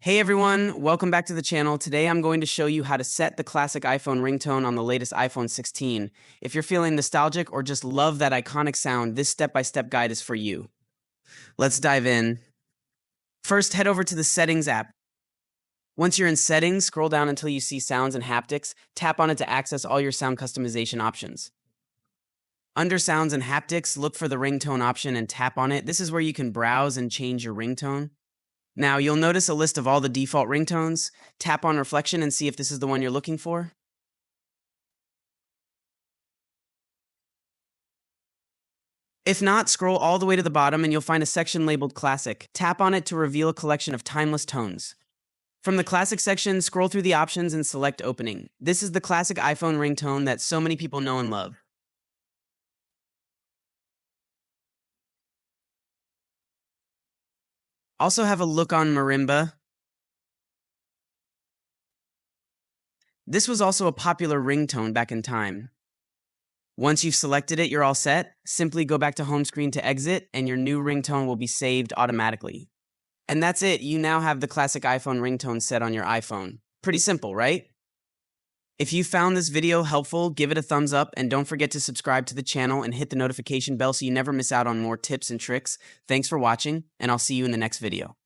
Hey everyone, welcome back to the channel. Today I'm going to show you how to set the classic iPhone ringtone on the latest iPhone 16. If you're feeling nostalgic or just love that iconic sound, this step-by-step guide is for you. Let's dive in. First, head over to the Settings app. Once you're in Settings, scroll down until you see Sounds and Haptics. Tap on it to access all your sound customization options. Under Sounds and Haptics, look for the ringtone option and tap on it. This is where you can browse and change your ringtone. Now, you'll notice a list of all the default ringtones. Tap on Reflection and see if this is the one you're looking for. If not, scroll all the way to the bottom and you'll find a section labeled Classic. Tap on it to reveal a collection of timeless tones. From the Classic section, scroll through the options and select Opening. This is the classic iPhone ringtone that so many people know and love. Also have a look on Marimba. This was also a popular ringtone back in time. Once you've selected it, you're all set. Simply go back to home screen to exit, and your new ringtone will be saved automatically. And that's it. You now have the classic iPhone ringtone set on your iPhone. Pretty simple, right? If you found this video helpful, give it a thumbs up, and don't forget to subscribe to the channel and hit the notification bell so you never miss out on more tips and tricks. Thanks for watching, and I'll see you in the next video.